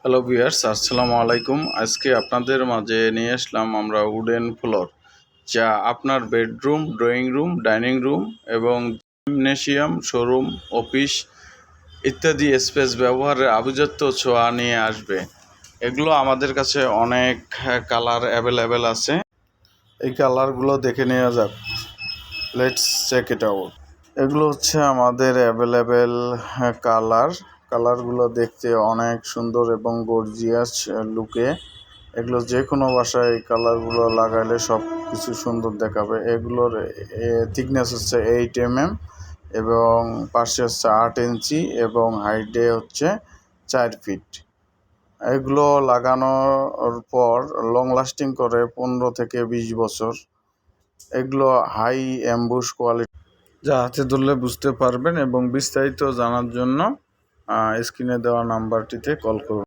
Hello viewers, আসসালামু আলাইকুম। আজকে আপনাদের মাঝে নিয়ে আসলাম আমরা উডেন ফ্লোর, যা আপনার bedroom, drawing room, dining room এবং জিমনেশিয়াম, শোরুম, অফিস ইত্যাদি স্পেস ব্যবহারের আভিজাত্য ছোঁয়া নিয়ে আসবে। এগুলো আমাদের কাছে অনেক কালার অ্যাভেলেবেল আছে। এই কালারগুলো দেখে নেওয়া যাক। Let's check it out. এগুলো হচ্ছে আমাদের অ্যাভেলেবেল কালারগুলো দেখতে অনেক সুন্দর এবং গর্জিয়াস লুকে। এগুলো যে কোনো বাসায় এই কালারগুলো লাগাইলে সব কিছু সুন্দর দেখাবে। এগুলোর থিকনেস হচ্ছে 8 mm এবং পাশে হচ্ছে 8 ইঞ্চি এবং হাইটে হচ্ছে 4 ফিট। এগুলো লাগানোর পর লং লাস্টিং করে 15 থেকে 20 বছর। এগুলো হাই অ্যাম্বুশ কোয়ালিটি, যা হাতে ধরলে বুঝতে পারবেন। এবং বিস্তারিত জানার জন্য স্ক্রিনে দেওয়া নাম্বারটিতে কল করুন।